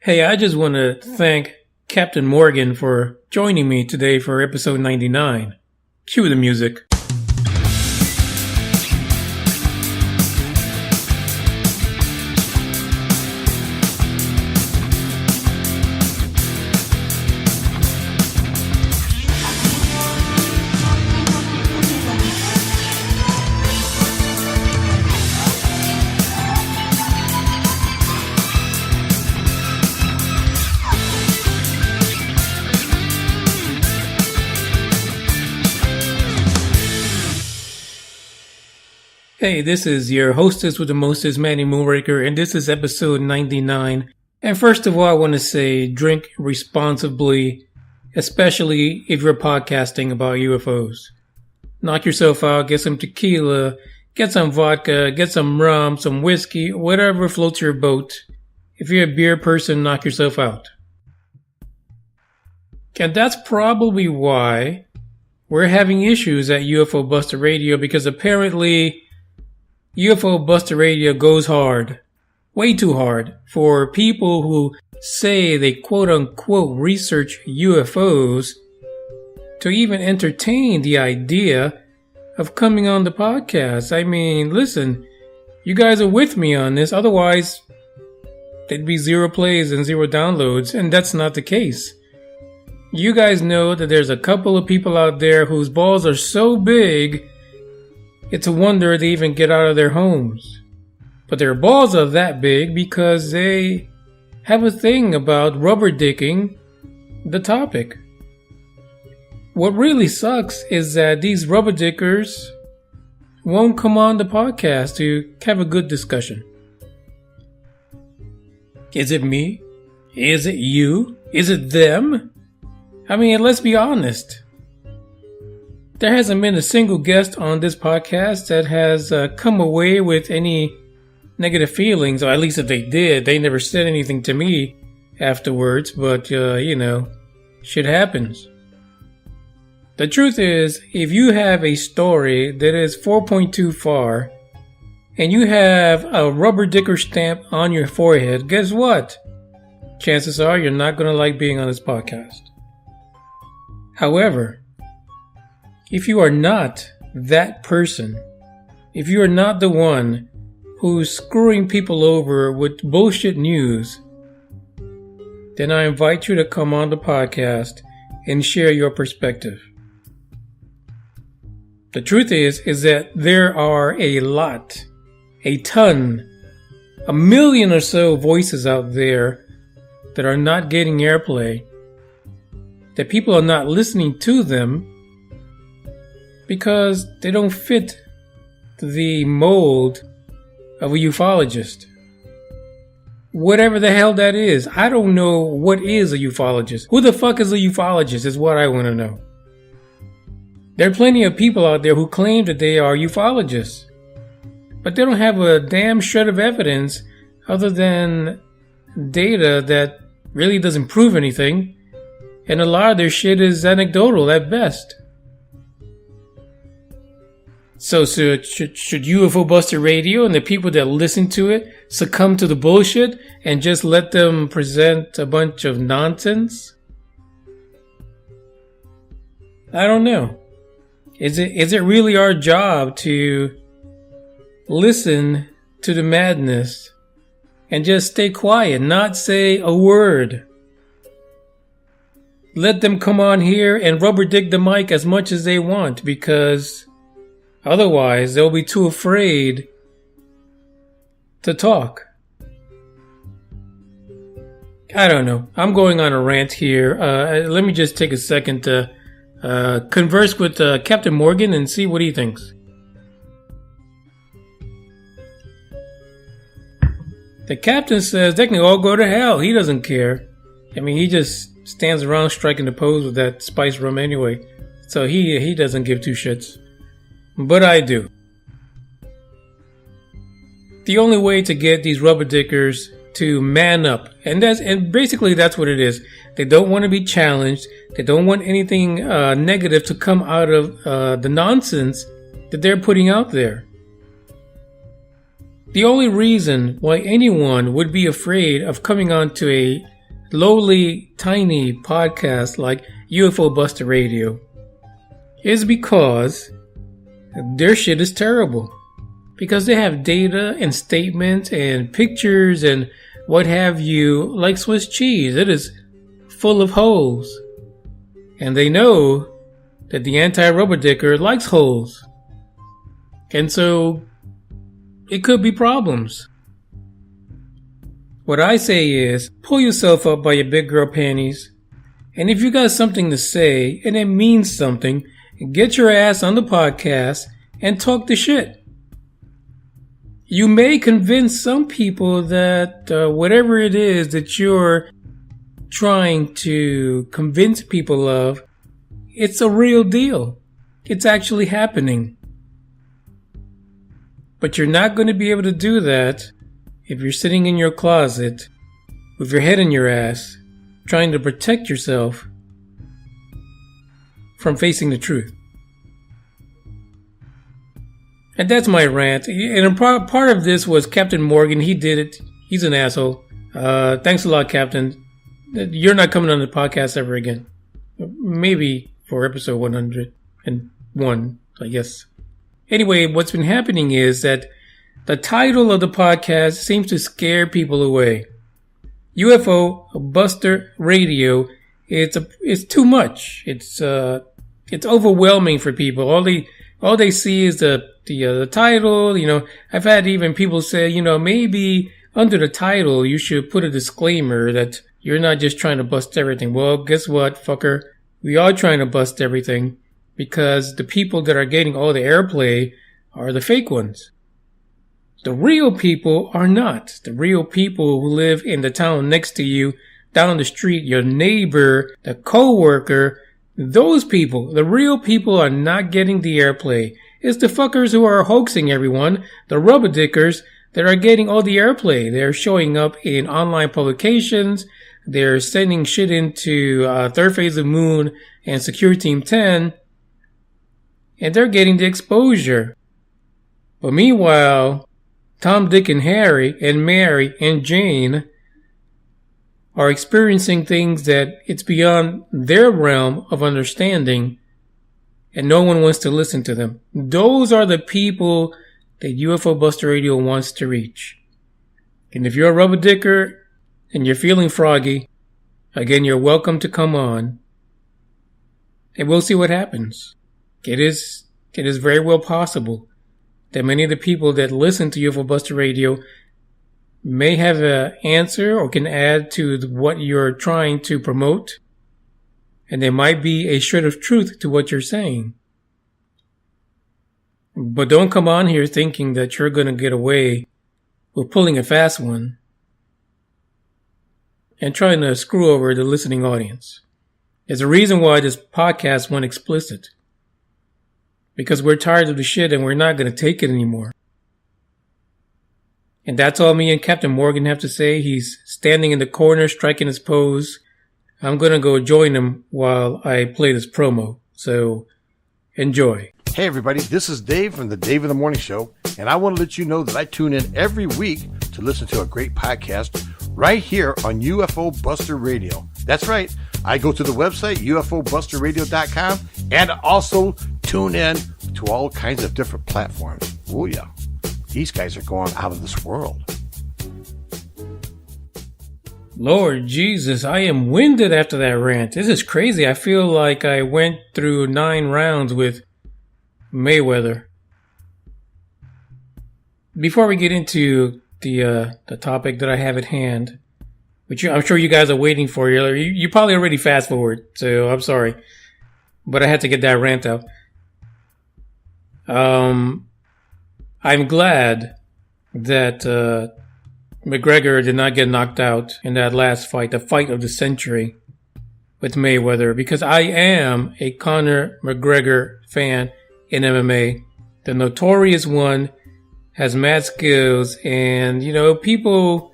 Hey, I just want to thank Captain Morgan for joining me today for episode 99. Cue the music. Hey, this is your hostess with the mostest, Manny Moonraker, and this is episode 99. And first of all, I want to say drink responsibly, especially if you're podcasting about UFOs. Knock yourself out, get some tequila, get some vodka, get some rum, some whiskey, whatever floats your boat. If you're a beer person, knock yourself out. And that's probably why we're having issues at UFO Buster Radio, because apparently UFO Buster Radio goes hard, way too hard, for people who say they quote-unquote research UFOs to even entertain the idea of coming on the podcast. I mean, listen, you guys are with me on this, otherwise there'd be 0 plays and 0 downloads, and that's not the case. You guys know that there's a couple of people out there whose balls are so big it's a wonder they even get out of their homes. But their balls are that big because they have a thing about rubber dicking the topic. What really sucks is that these rubber dickers won't come on the podcast to have a good discussion. Is it me? Is it you? Is it them? I mean, let's be honest. There hasn't been a single guest on this podcast that has come away with any negative feelings, or at least if they did, they never said anything to me afterwards, but, shit happens. The truth is, if you have a story that is 4.2 far, and you have a rubber dicker stamp on your forehead, guess what? Chances are you're not going to like being on this podcast. However, if you are not that person, if you are not the one who's screwing people over with bullshit news, then I invite you to come on the podcast and share your perspective. The truth is that there are a million or so voices out there that are not getting airplay, that people are not listening to them because they don't fit the mold of a ufologist. Whatever the hell that is. I don't know what is a ufologist. Who the fuck is a ufologist is what I want to know. There are plenty of people out there who claim that they are ufologists, but they don't have a damn shred of evidence other than data that really doesn't prove anything, and a lot of their shit is anecdotal at best. So should UFO Buster Radio and the people that listen to it succumb to the bullshit and just let them present a bunch of nonsense? I don't know. Is it really our job to listen to the madness and just stay quiet, not say a word? Let them come on here and rubber dick the mic as much as they want, because otherwise, they'll be too afraid to talk. I don't know. I'm going on a rant here. Let me just take a second to converse with Captain Morgan and see what he thinks. The captain says they can all go to hell. He doesn't care. I mean, he just stands around striking the pose with that spice rum anyway. So he doesn't give two shits. But I do. The only way to get these rubber dickers to man up, and basically that's what it is. They don't want to be challenged. They don't want anything negative to come out of the nonsense that they're putting out there. The only reason why anyone would be afraid of coming onto a lowly, tiny podcast like UFO Buster Radio is because their shit is terrible. Because they have data and statements and pictures and what have you like Swiss cheese. It is full of holes. And they know that the anti-rubber dicker likes holes. And so it could be problems. What I say is, pull yourself up by your big girl panties. And if you got something to say and it means something, get your ass on the podcast and talk the shit. You may convince some people that whatever it is that you're trying to convince people of, it's a real deal. It's actually happening. But you're not going to be able to do that if you're sitting in your closet with your head in your ass, trying to protect yourself from facing the truth. And that's my rant. And part of this was Captain Morgan. He did it. He's an asshole. Thanks a lot, Captain. You're not coming on the podcast ever again. Maybe for episode 101, I guess. Anyway, what's been happening is that the title of the podcast seems to scare people away. UFO Buster Radio. It's too much. It's overwhelming for people. All they see is the title. You know, I've had even people say, you know, maybe under the title you should put a disclaimer that you're not just trying to bust everything. Well, guess what, fucker? We are trying to bust everything because the people that are getting all the airplay are the fake ones. The real people are not. The real people who live in the town next to you, down the street, your neighbor, the co-worker, those people, the real people are not getting the airplay. It's the fuckers who are hoaxing everyone, the rubber dickers, that are getting all the airplay. They're showing up in online publications. They're sending shit into Third Phase of Moon and Secure Team 10. And they're getting the exposure. But meanwhile, Tom, Dick, and Harry, and Mary, and Jane are experiencing things that it's beyond their realm of understanding, and no one wants to listen to them. Those are the people that UFO Buster Radio wants to reach. And if you're a rubber dicker and you're feeling froggy, again, you're welcome to come on, and we'll see what happens. It is very well possible that many of the people that listen to UFO Buster Radio may have an answer or can add to what you're trying to promote. And there might be a shred of truth to what you're saying. But don't come on here thinking that you're going to get away with pulling a fast one and trying to screw over the listening audience. There's a reason why this podcast went explicit. Because we're tired of the shit and we're not going to take it anymore. And that's all me and Captain Morgan have to say. He's standing in the corner, striking his pose. I'm going to go join him while I play this promo. So, enjoy. Hey everybody, this is Dave from the Dave in the Morning Show. And I want to let you know that I tune in every week to listen to a great podcast right here on UFO Buster Radio. That's right. I go to the website, UFObusterradio.com, and also tune in to all kinds of different platforms. Oh yeah, these guys are going out of this world. Lord Jesus, I am winded after that rant. This is crazy. I feel like I went through 9 rounds with Mayweather. Before we get into the topic that I have at hand, which I'm sure you guys are waiting for. You probably already fast forward, so I'm sorry. But I had to get that rant out. I'm glad that McGregor did not get knocked out in that last fight, the fight of the century with Mayweather, because I am a Conor McGregor fan in MMA. The notorious one has mad skills, and, you know, people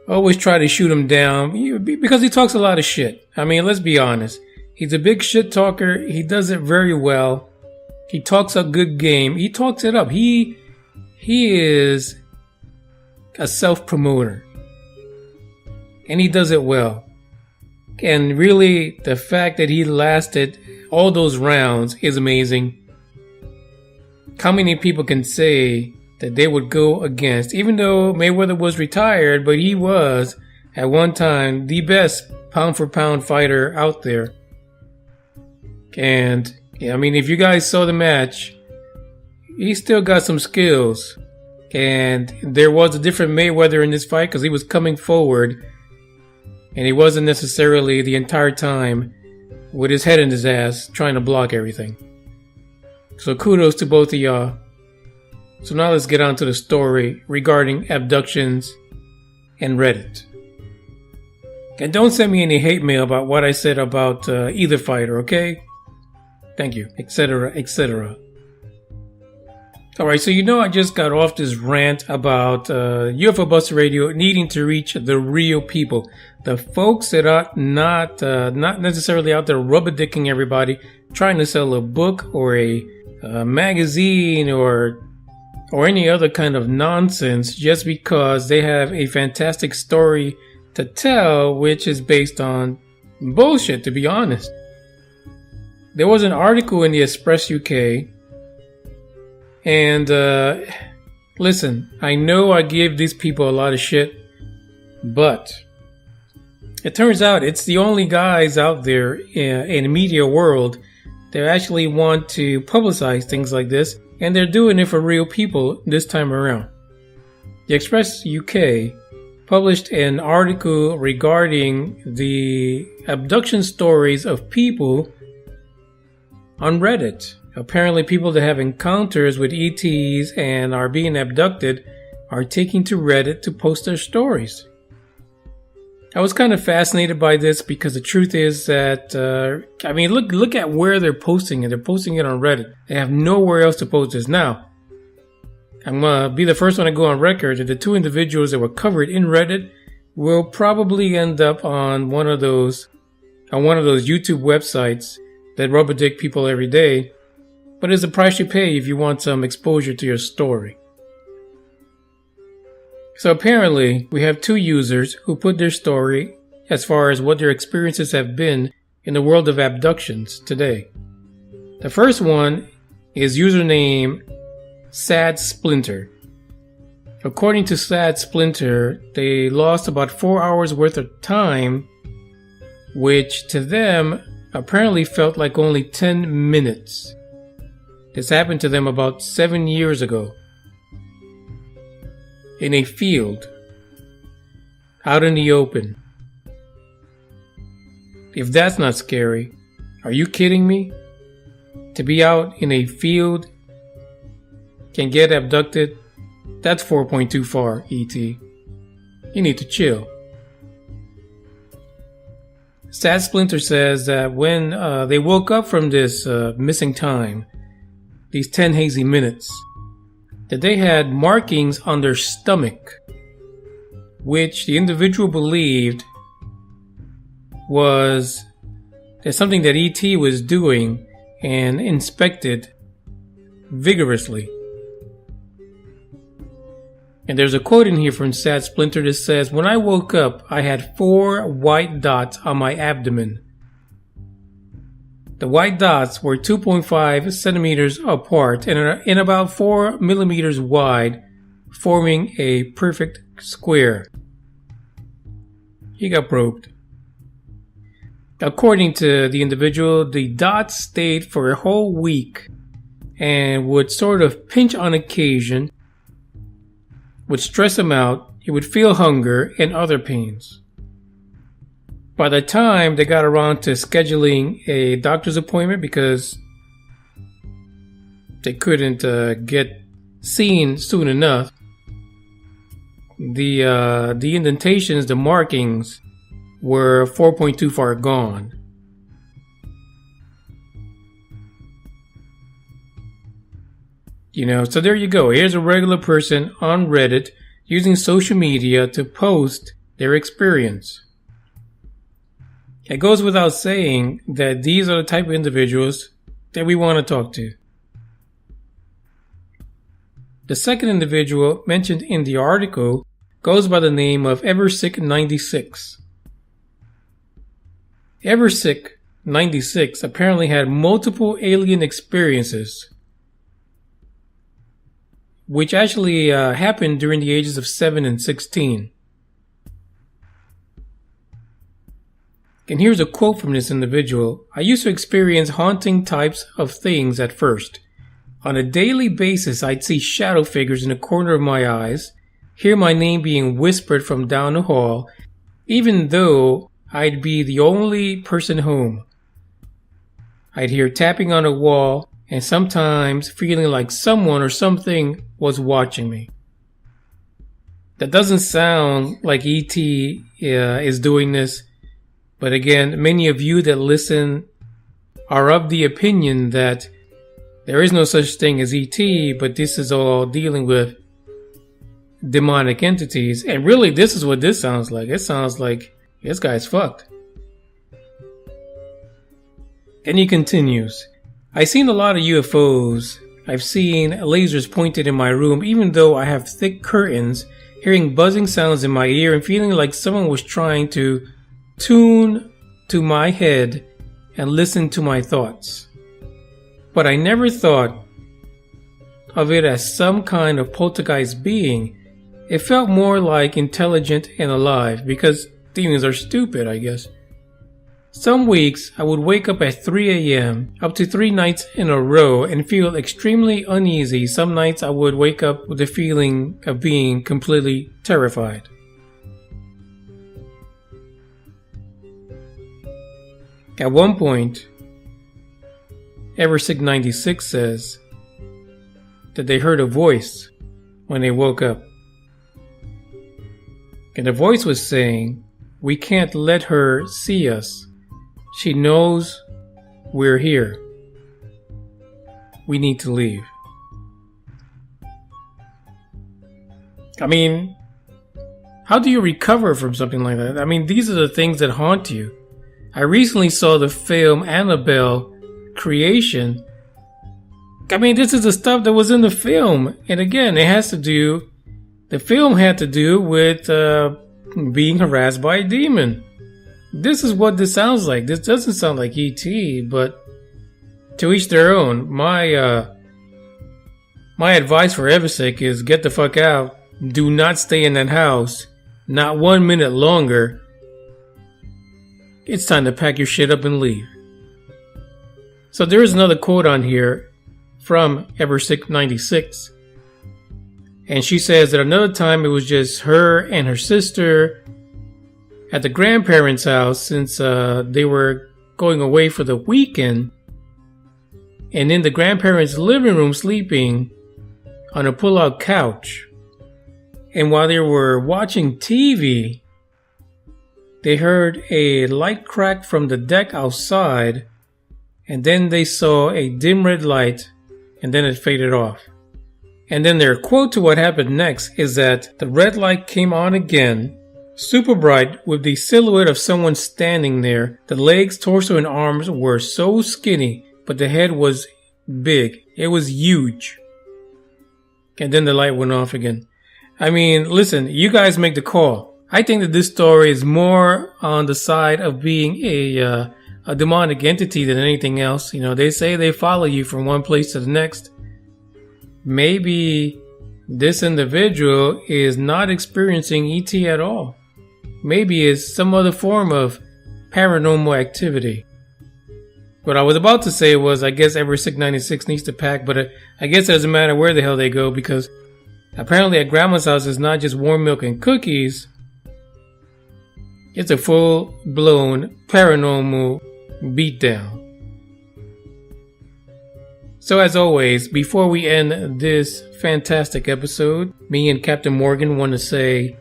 always try to shoot him down because he talks a lot of shit. I mean, let's be honest. He's a big shit talker. He does it very well. He talks a good game. He talks it up. He is a self-promoter. And he does it well. And really, the fact that he lasted all those rounds is amazing. How many people can say that they would go against, even though Mayweather was retired, but he was, at one time, the best pound-for-pound fighter out there. And, I mean, if you guys saw the match, he still got some skills. And there was a different Mayweather in this fight because he was coming forward. And he wasn't necessarily the entire time with his head in his ass trying to block everything. So kudos to both of y'all. So now let's get on to the story regarding abductions and Reddit. And don't send me any hate mail about what I said about either fighter, okay? Thank you, etc., etc. Alright, so I just got off this rant about UFO Buster Radio needing to reach the real people. The folks that are not necessarily out there rubber dicking everybody, trying to sell a book or a magazine or any other kind of nonsense just because they have a fantastic story to tell, which is based on bullshit, to be honest. There was an article in the Express UK, and listen, I know I give these people a lot of shit, but it turns out it's the only guys out there in the media world that actually want to publicize things like this, and they're doing it for real people this time around. The Express UK published an article regarding the abduction stories of people on Reddit. Apparently people that have encounters with ETs and are being abducted are taking to Reddit to post their stories. I was kind of fascinated by this because the truth is that, look at where they're posting it. They're posting it on Reddit. They have nowhere else to post this. Now, I'm going to be the first one to go on record that the two individuals that were covered in Reddit will probably end up on one of those YouTube websites that rubber dick people every day. But it's the price you pay if you want some exposure to your story. So apparently, we have two users who put their story as far as what their experiences have been in the world of abductions today. The first one is username Sad Splinter. According to Sad Splinter, they lost about 4 hours worth of time, which to them apparently felt like only 10 minutes. This happened to them about 7 years ago. In a field, out in the open. If that's not scary, are you kidding me? To be out in a field, can get abducted, that's 4.2 far, ET. You need to chill. Sad Splinter says that when they woke up from this missing time, these 10 hazy minutes, that they had markings on their stomach, which the individual believed was something that ET was doing and inspected vigorously. And there's a quote in here from Sad Splinter that says, "When I woke up, I had 4 white dots on my abdomen. The white dots were 2.5 centimeters apart and about 4 millimeters wide, forming a perfect square." He got probed. According to the individual, the dots stayed for a whole week and would sort of pinch on occasion, would stress him out, he would feel hunger and other pains. By the time they got around to scheduling a doctor's appointment because they couldn't get seen soon enough, the indentations, the markings were 4.2 far gone. So there you go. Here's a regular person on Reddit using social media to post their experience. It goes without saying that these are the type of individuals that we want to talk to. The second individual mentioned in the article goes by the name of Eversick96. Eversick96 apparently had multiple alien experiences, which actually happened during the ages of 7 and 16. And here's a quote from this individual. I used to experience haunting types of things at first. On a daily basis, I'd see shadow figures in the corner of my eyes, hear my name being whispered from down the hall, even though I'd be the only person home. I'd hear tapping on a wall and sometimes feeling like someone or something was watching me. That doesn't sound like E.T. is doing this, but again, many of you that listen are of the opinion that there is no such thing as E.T., but this is all dealing with demonic entities. And really, this is what this sounds like. It sounds like this guy's fucked. And he continues, I've seen a lot of UFOs. I've seen lasers pointed in my room, even though I have thick curtains, hearing buzzing sounds in my ear and feeling like someone was trying to tune to my head and listen to my thoughts. But I never thought of it as some kind of poltergeist being. It felt more like intelligent and alive, because demons are stupid, I guess. Some weeks I would wake up at 3 a.m. up to 3 nights in a row and feel extremely uneasy. Some nights I would wake up with the feeling of being completely terrified. At one point, Eversick96 says that they heard a voice when they woke up. And the voice was saying, we can't let her see us. She knows we're here. We need to leave. I mean, how do you recover from something like that? I mean, these are the things that haunt you. I recently saw the film Annabelle Creation. I mean, this is the stuff that was in the film. And again, the film had to do with being harassed by a demon. This is what this sounds like. This doesn't sound like E.T., but to each their own. My advice for Eversick is get the fuck out. Do not stay in that house. Not 1 minute longer. It's time to pack your shit up and leave. So there is another quote on here from Eversick96. And she says that another time it was just her and her sister at the grandparents' house, since they were going away for the weekend, and in the grandparents' living room sleeping on a pull-out couch. And while they were watching TV, they heard a light crack from the deck outside, and then they saw a dim red light, and then it faded off. And then their quote to what happened next is that the red light came on again, super bright, with the silhouette of someone standing there. The legs, torso, and arms were so skinny, but the head was big. It was huge. And then the light went off again. I mean, listen, you guys make the call. I think that this story is more on the side of being a demonic entity than anything else. You know, they say they follow you from one place to the next. Maybe this individual is not experiencing ET at all. Maybe it's some other form of paranormal activity. What I was about to say was, I guess Eversick96 needs to pack, but I guess it doesn't matter where the hell they go, because apparently at Grandma's house it's not just warm milk and cookies. It's a full-blown paranormal beatdown. So as always, before we end this fantastic episode, me and Captain Morgan want to say,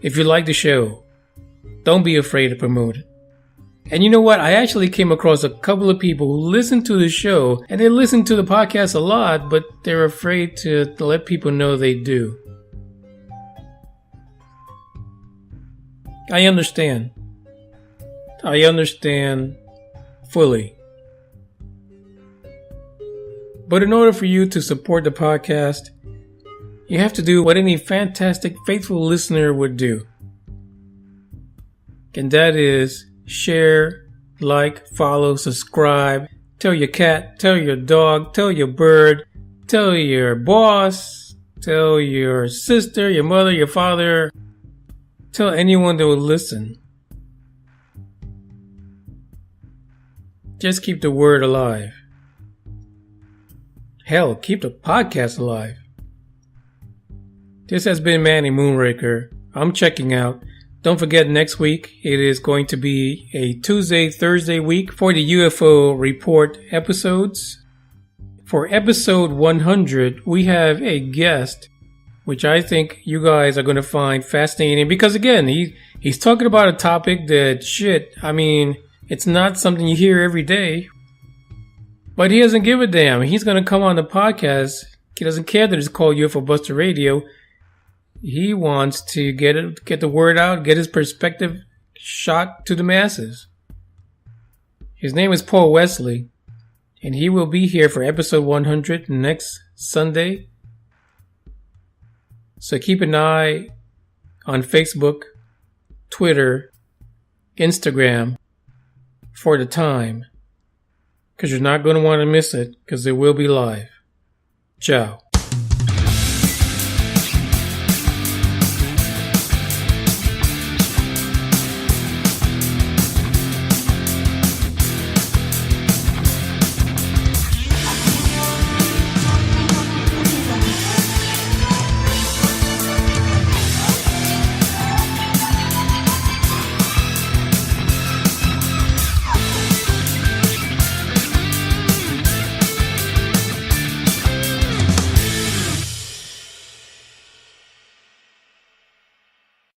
if you like the show, don't be afraid to promote it. And you know what? I actually came across a couple of people who listen to the show, and they listen to the podcast a lot, but they're afraid to let people know they do. I understand. I understand fully. But in order for you to support the podcast, You have to do what any fantastic, faithful listener would do. And that is share, like, follow, subscribe. Tell your cat, tell your dog, tell your bird, tell your boss, tell your sister, your mother, your father. Tell anyone that will listen. Just keep the word alive. Hell, keep the podcast alive. This has been Manny Moonraker. I'm checking out. Don't forget, next week it is going to be a Tuesday, Thursday week for the UFO report episodes. For episode 100, we have a guest, which I think you guys are going to find fascinating because, again, he's talking about a topic that, it's not something you hear every day. But he doesn't give a damn. He's going to come on the podcast. He doesn't care that it's called UFO Buster Radio. He wants to get the word out, get his perspective shot to the masses. His name is Paul Wesley, and he will be here for episode 100 next Sunday. So keep an eye on Facebook, Twitter, Instagram for the time, because you're not going to want to miss it, because it will be live. Ciao.